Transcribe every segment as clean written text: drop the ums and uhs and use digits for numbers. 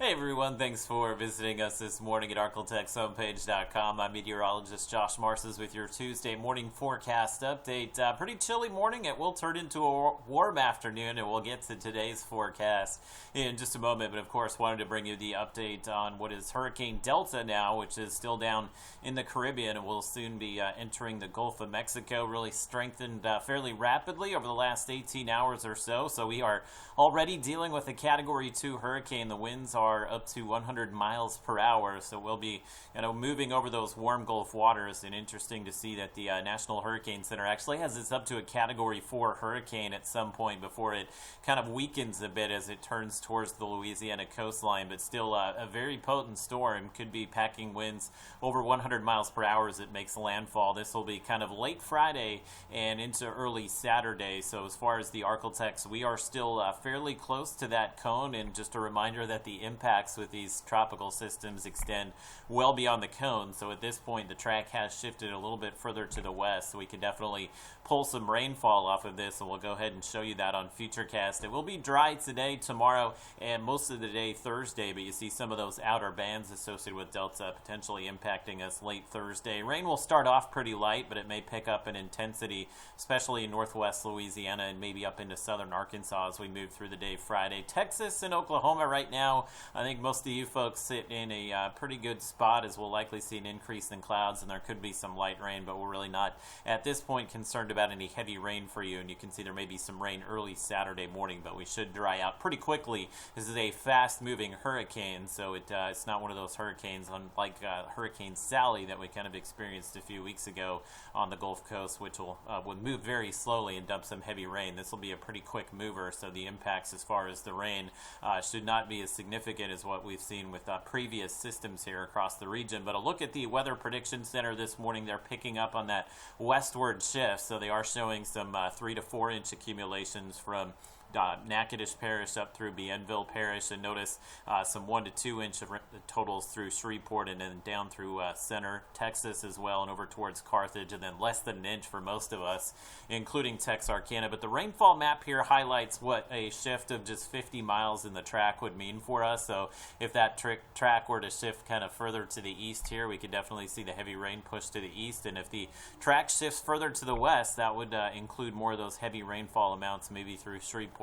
Hey everyone, thanks for visiting us this morning at ArkLaTex I'm meteorologist Josh Marces with your Tuesday morning forecast update. Pretty chilly morning. It will turn into a warm afternoon, and we'll get to today's forecast in just a moment. But of course, wanted to bring you the update on what is Hurricane Delta now, which is still down in the Caribbean and will soon be entering the Gulf of Mexico. Really strengthened fairly rapidly over the last 18 hours or so. So we are already dealing with a Category 2 hurricane. The winds are up to 100 miles per hour, so we'll be moving over those warm Gulf waters. And interesting to see that the National Hurricane Center actually has this up to a Category 4 hurricane at some point before it kind of weakens a bit as it turns towards the Louisiana coastline, but still a very potent storm. Could be packing winds over 100 miles per hour as it makes landfall. This will be kind of late Friday and into early Saturday. So as far as the ArkLaTex, we are still fairly close to that cone, and just a reminder that the impacts with these tropical systems extend well beyond the cone. So at this point, the track has shifted a little bit further to the west, so we can definitely pull some rainfall off of this, and we'll go ahead and show you that on Futurecast. It will be dry today, tomorrow, and most of the day Thursday, but you see some of those outer bands associated with Delta potentially impacting us late Thursday. Rain will start off pretty light, but it may pick up in intensity, especially in northwest Louisiana and maybe up into southern Arkansas as we move through the day Friday. Texas and Oklahoma right now, I think most of you folks sit in a pretty good spot, as we'll likely see an increase in clouds, and there could be some light rain, but we're really not at this point concerned about any heavy rain for you. And you can see there may be some rain early Saturday morning, but we should dry out pretty quickly. This is a fast-moving hurricane, so it's not one of those hurricanes unlike Hurricane Sally that we kind of experienced a few weeks ago on the Gulf Coast, which would move very slowly and dump some heavy rain. This will be a pretty quick mover, so the impacts as far as the rain should not be as significant as what we've seen with previous systems here across the region. But a look at the Weather Prediction Center this morning, they're picking up on that westward shift, so they are showing some 3 to 4 inch accumulations from Natchitoches Parish up through Bienville Parish, and notice some 1 to 2 inch totals through Shreveport, and then down through center Texas as well, and over towards Carthage, and then less than an inch for most of us, including Texarkana. But the rainfall map here highlights what a shift of just 50 miles in the track would mean for us. So if that track were to shift kind of further to the east here, we could definitely see the heavy rain push to the east, and if the track shifts further to the west, that would include more of those heavy rainfall amounts, maybe through Shreveport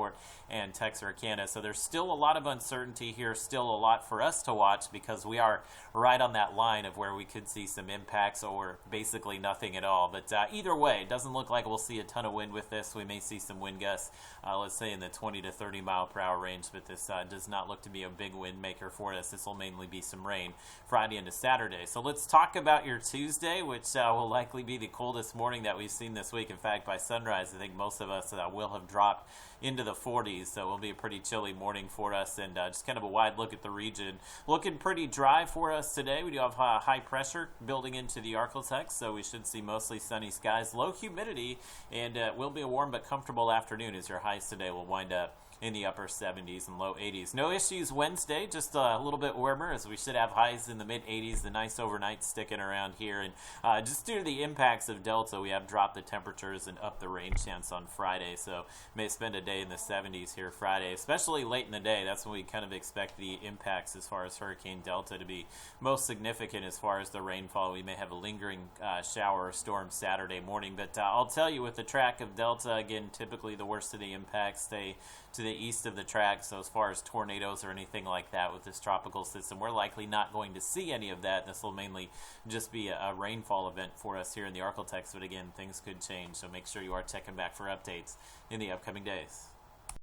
and Texarkana. So there's still a lot of uncertainty here, still a lot for us to watch, because we are right on that line of where we could see some impacts or basically nothing at all. But either way, it doesn't look like we'll see a ton of wind with this. We may see some wind gusts, let's say in the 20 to 30 mile per hour range, but this does not look to be a big wind maker for us. This will mainly be some rain Friday into Saturday. So let's talk about your Tuesday, which will likely be the coldest morning that we've seen this week. In fact, by sunrise, I think most of us will have dropped into the 40s, so it will be a pretty chilly morning for us. And just kind of a wide look at the region, looking pretty dry for us today. We do have high pressure building into the ArkLaTex, so we should see mostly sunny skies, low humidity, and it will be a warm but comfortable afternoon, as your highs today will wind up in the upper 70s and low 80s. No issues Wednesday, just a little bit warmer, as we should have highs in the mid 80s, the nice overnight sticking around here. And just due to the impacts of Delta, we have dropped the temperatures and upped the rain chance on Friday, so may spend a day in the 70s here Friday, especially late in the day. That's when we kind of expect the impacts as far as Hurricane Delta to be most significant as far as the rainfall. We may have a lingering shower or storm Saturday morning, but I'll tell you, with the track of Delta, again, typically the worst of the impacts stay to the east of the track. So as far as tornadoes or anything like that with this tropical system, we're likely not going to see any of that. This will mainly just be a rainfall event for us here in the ArkLaTex, but again, things could change, so make sure you are checking back for updates in the upcoming days.